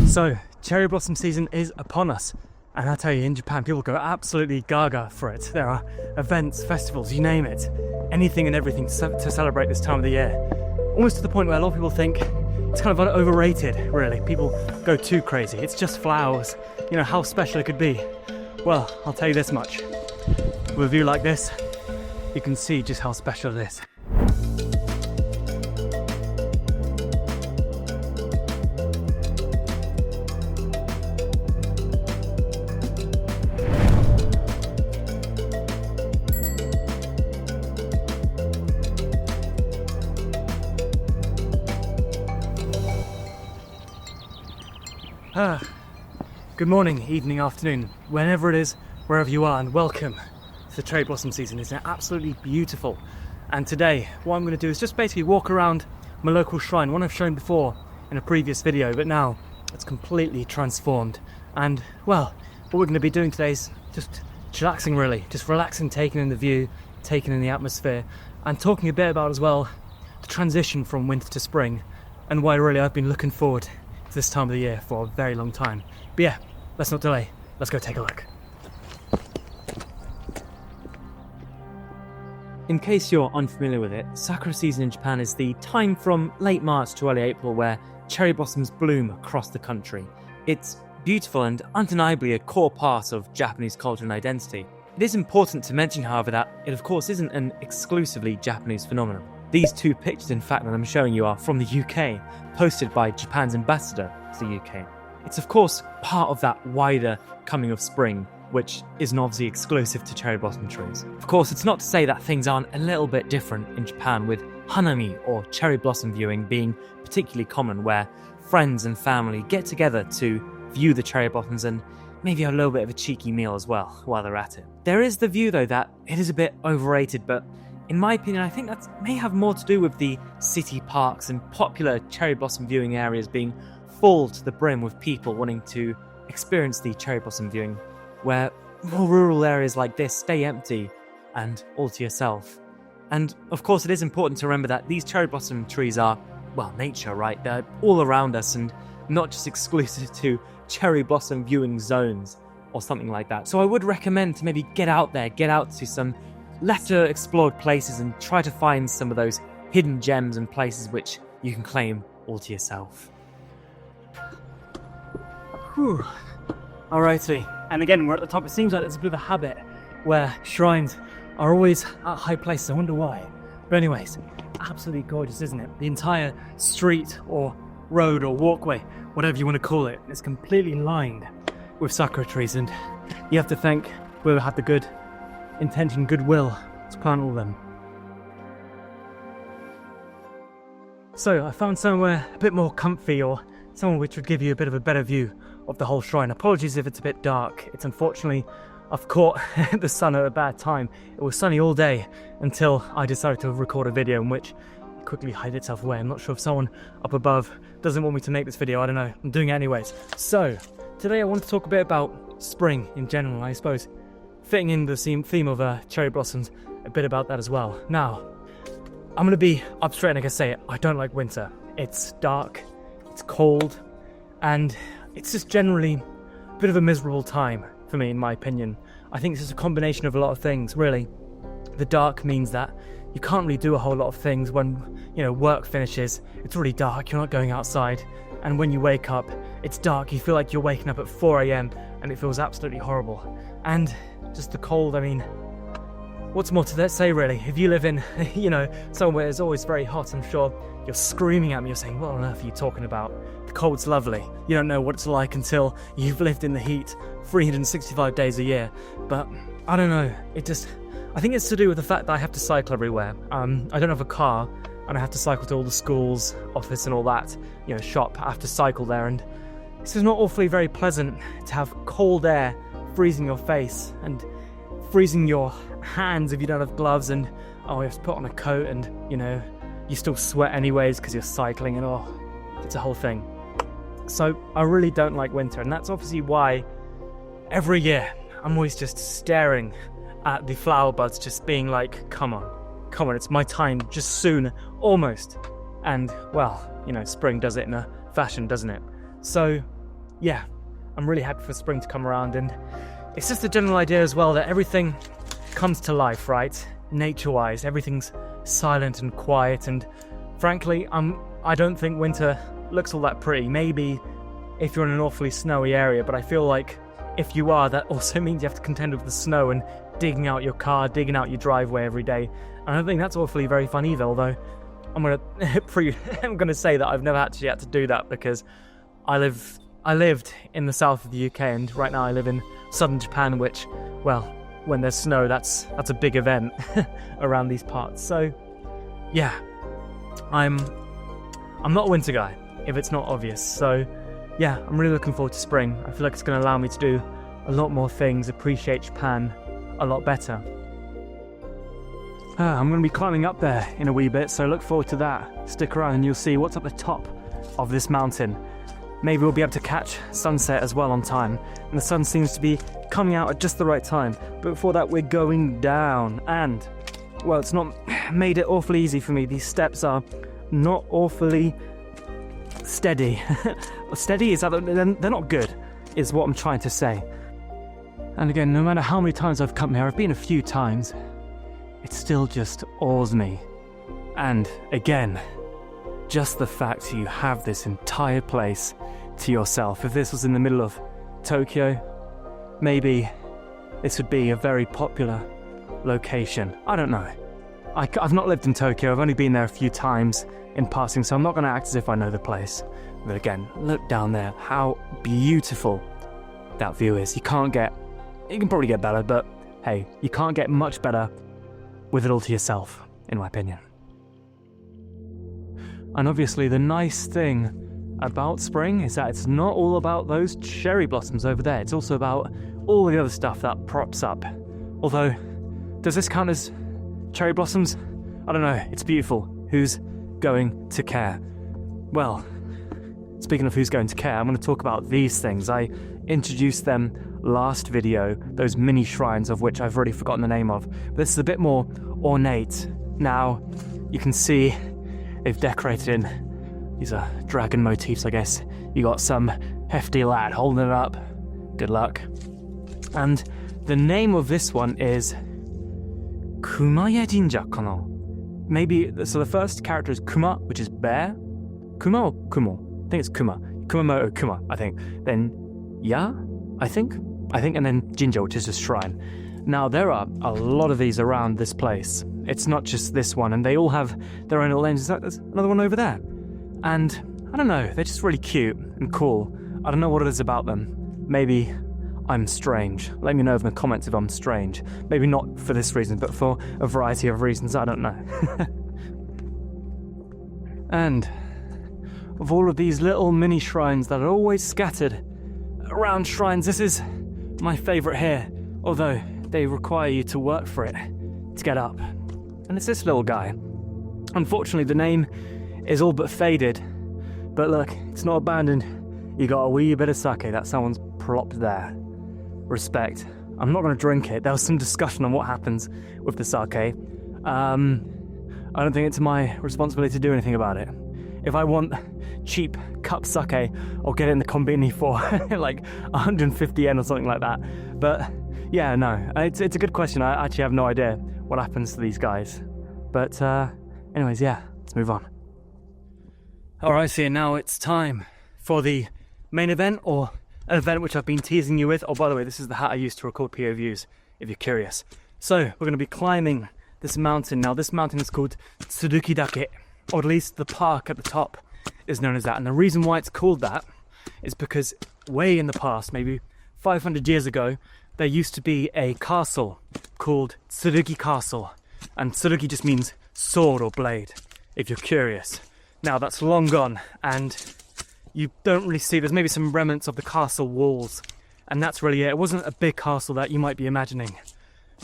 So, cherry blossom season is upon us, and I tell you, in Japan people go absolutely gaga for it. There are events, festivals, you name it, anything and everything to celebrate this time of the year. Almost to the point where a lot of people think it's kind of overrated, really. People go too crazy. It's just flowers, you know, how special it could be. Well, I'll tell you this much. With a view like this, you can see just how special it is. Good morning, evening, afternoon, whenever it is, wherever you are, and welcome to the cherry blossom season. It's absolutely beautiful. And today, what I'm going to do is just basically walk around my local shrine, one I've shown before in a previous video, but now it's completely transformed. And, well, what we're going to be doing today is just chillaxing, really, just relaxing, taking in the view, taking in the atmosphere, and talking a bit about, as well, the transition from winter to spring, and why really I've been looking forward to this time of the year for a very long time. But yeah, let's not delay, let's go take a look. In case you're unfamiliar with it, Sakura season in Japan is the time from late March to early April where cherry blossoms bloom across the country. It's beautiful and undeniably a core part of Japanese culture and identity. It is important to mention, however, that it of course isn't an exclusively Japanese phenomenon. These two pictures, in fact, that I'm showing you are from the UK, posted by Japan's ambassador to the UK. It's of course part of that wider coming of spring, which isn't obviously exclusive to cherry blossom trees. Of course, it's not to say that things aren't a little bit different in Japan, with hanami or cherry blossom viewing being particularly common, where friends and family get together to view the cherry blossoms and maybe a little bit of a cheeky meal as well while they're at it. There is the view though that it is a bit overrated, but in my opinion, I think that may have more to do with the city parks and popular cherry blossom viewing areas being full to the brim with people wanting to experience the cherry blossom viewing, where more rural areas like this stay empty and all to yourself. And of course, it is important to remember that these cherry blossom trees are, well, nature, right? They're all around us and not just exclusive to cherry blossom viewing zones or something like that. So I would recommend to maybe get out there, get out to some lesser explored places and try to find some of those hidden gems and places which you can claim all to yourself. Whew. Alrighty, and again we're at the top. It seems like there's a bit of a habit where shrines are always at high places. I wonder why. But anyways, absolutely gorgeous, isn't it? The entire street or road or walkway, whatever you want to call it, is completely lined with sakura trees, and you have to thank whoever had the good intention, goodwill to plant all of them. So I found somewhere a bit more comfy, or somewhere which would give you a bit of a better view of the whole shrine. Apologies if it's a bit dark. It's unfortunately, I've caught the sun at a bad time. It was sunny all day until I decided to record a video in which it quickly hid itself away. I'm not sure if someone up above doesn't want me to make this video. I don't know. I'm doing it anyways. So today I want to talk a bit about spring in general, I suppose, fitting in the theme of cherry blossoms, a bit about that as well. Now, I'm going to be up straight and like I say it, I don't like winter. It's dark, it's cold, and it's just generally a bit of a miserable time for me, in my opinion. I think it's just a combination of a lot of things, really. The dark means that you can't really do a whole lot of things when, you know, work finishes. It's really dark, you're not going outside, and when you wake up, it's dark. You feel like you're waking up at 4 a.m. and it feels absolutely horrible. And just the cold, I mean, what's more to that say, really? If you live in, you know, somewhere it's always very hot, I'm sure you're screaming at me, you're saying, what on earth are you talking about? The cold's lovely. You don't know what it's like until you've lived in the heat 365 days a year. But I don't know, I think it's to do with the fact that I have to cycle everywhere. I don't have a car, and I have to cycle to all the schools, office and all that, you know, shop. I have to cycle there, and it's just not awfully very pleasant to have cold air freezing your face and freezing your hands if you don't have gloves, and you have to put on a coat, and you know, you still sweat anyways because you're cycling, and it's a whole thing. So I really don't like winter, and that's obviously why every year I'm always just staring at the flower buds, just being like, come on, it's my time, just soon, almost. And well, you know, spring does it in a fashion, doesn't it? So yeah, I'm really happy for spring to come around, and it's just a general idea as well that everything comes to life, right? Nature-wise, everything's silent and quiet, and frankly, I don't think winter looks all that pretty. Maybe if you're in an awfully snowy area, but I feel like if you are, that also means you have to contend with the snow and digging out your car, digging out your driveway every day. And I don't think that's awfully very fun either, although I'm gonna say that I've never actually had to do that because I lived in the south of the UK, and right now I live in southern Japan, which, well, when there's snow, that's a big event around these parts. So yeah, I'm not a winter guy, if it's not obvious. So yeah, I'm really looking forward to spring. I feel like it's going to allow me to do a lot more things, appreciate Japan a lot better. I'm going to be climbing up there in a wee bit, so look forward to that. Stick around and you'll see what's at the top of this mountain. Maybe we'll be able to catch sunset as well on time, and the sun seems to be coming out at just the right time. But before that, we're going down, and, well, it's not made it awfully easy for me. These steps are not awfully steady. Steady is that they're not good, is what I'm trying to say. And again, no matter how many times I've come here, I've been a few times, it still just awes me. And again, just the fact you have this entire place to yourself. If this was in the middle of Tokyo, maybe this would be a very popular location. I don't know. I've not lived in Tokyo, I've only been there a few times in passing, so I'm not going to act as if I know the place. But again, look down there, how beautiful that view is. You can probably get better, but hey, you can't get much better with it all to yourself, in my opinion. And obviously the nice thing about spring is that it's not all about those cherry blossoms over there, it's also about all the other stuff that props up. Although, does this count as cherry blossoms? I don't know, it's beautiful. Who's going to care? Well, speaking of who's going to care, I'm going to talk about these things. I introduced them last video, those mini shrines of which I've already forgotten the name of. But this is a bit more ornate. Now, you can see they've decorated in, these are dragon motifs, I guess. You got some hefty lad holding it up. Good luck. And the name of this one is Kumaya Jinja Kana. Maybe, so the first character is Kuma, which is bear. Kuma or Kumo? I think it's Kuma. Kumamoto Kuma, I think. Then Ya, I think, and then Jinja, which is a shrine. Now, there are a lot of these around this place. It's not just this one, and they all have their own little engines. There's another one over there. And, I don't know, they're just really cute and cool. I don't know what it is about them. Maybe I'm strange. Let me know in the comments if I'm strange. Maybe not for this reason, but for a variety of reasons, I don't know. And of all of these little mini shrines that are always scattered around shrines, this is my favourite here, although they require you to work for it to get up. And it's this little guy. Unfortunately, the name is all but faded, but look, it's not abandoned. You got a wee bit of sake that someone's plopped there. Respect. I'm not going to drink it. There was some discussion on what happens with the sake. I don't think it's my responsibility to do anything about it. If I want cheap cup sake, I'll get it in the konbini for like 150 yen or something like that. But yeah, no, it's a good question. I actually have no idea what happens to these guys. But anyways, yeah, let's move on. Alright, so now it's time for the main event, or an event which I've been teasing you with. Oh, by the way, this is the hat I used to record POVs, if you're curious. So, we're going to be climbing this mountain. Now, this mountain is called Tsurukidake, or at least the park at the top is known as that. And the reason why it's called that is because way in the past, maybe 500 years ago, there used to be a castle called Tsurugi Castle. And Tsurugi just means sword or blade, if you're curious. Now, that's long gone, and you don't really see, there's maybe some remnants of the castle walls, and that's really it. It wasn't a big castle that you might be imagining,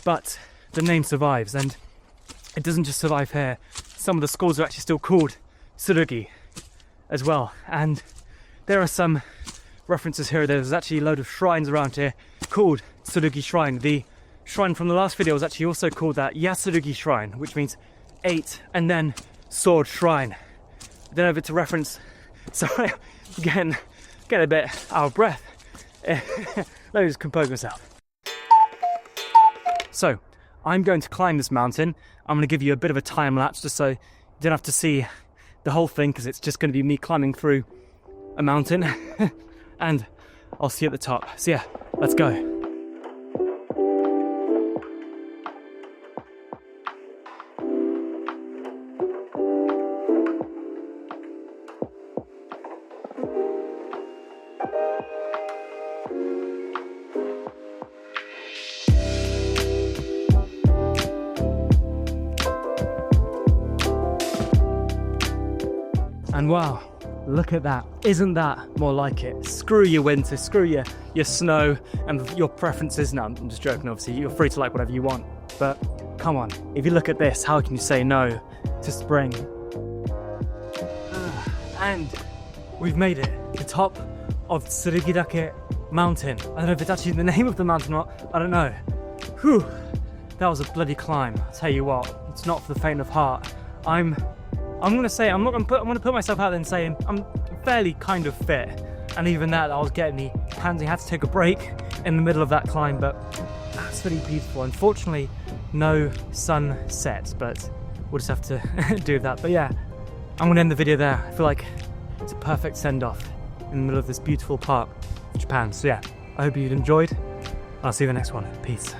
but the name survives, and it doesn't just survive here. Some of the schools are actually still called Tsurugi as well, and there are some references here. There's actually a load of shrines around here called Tsurugi Shrine. The shrine from the last video was actually also called that Yasurugi Shrine, which means 8, and then Sword Shrine. I don't know if it's a reference. Sorry, again, get a bit out of breath. Let me just compose myself. So, I'm going to climb this mountain. I'm going to give you a bit of a time lapse just so you don't have to see the whole thing, because it's just going to be me climbing through a mountain. And I'll see you at the top. So yeah, let's go. And wow, look at that. Isn't that more like it? Screw your winter, screw your snow and your preferences. No, I'm just joking, obviously. You're free to like whatever you want. But come on, if you look at this, how can you say no to spring? And we've made it. The top of Tsurigidake mountain. I don't know if it's actually the name of the mountain or not. I don't know. Whew, that was a bloody climb. I'll tell you what, it's not for the faint of heart. I'm gonna put myself out there and say I'm fairly kind of fit, and even that I was getting me panting. I had to take a break in the middle of that climb, but absolutely beautiful. Unfortunately, no sunset, but we'll just have to do that. But yeah, I'm gonna end the video there. I feel like it's a perfect send-off in the middle of this beautiful part of Japan. So yeah, I hope you've enjoyed. I'll see you in the next one. Peace.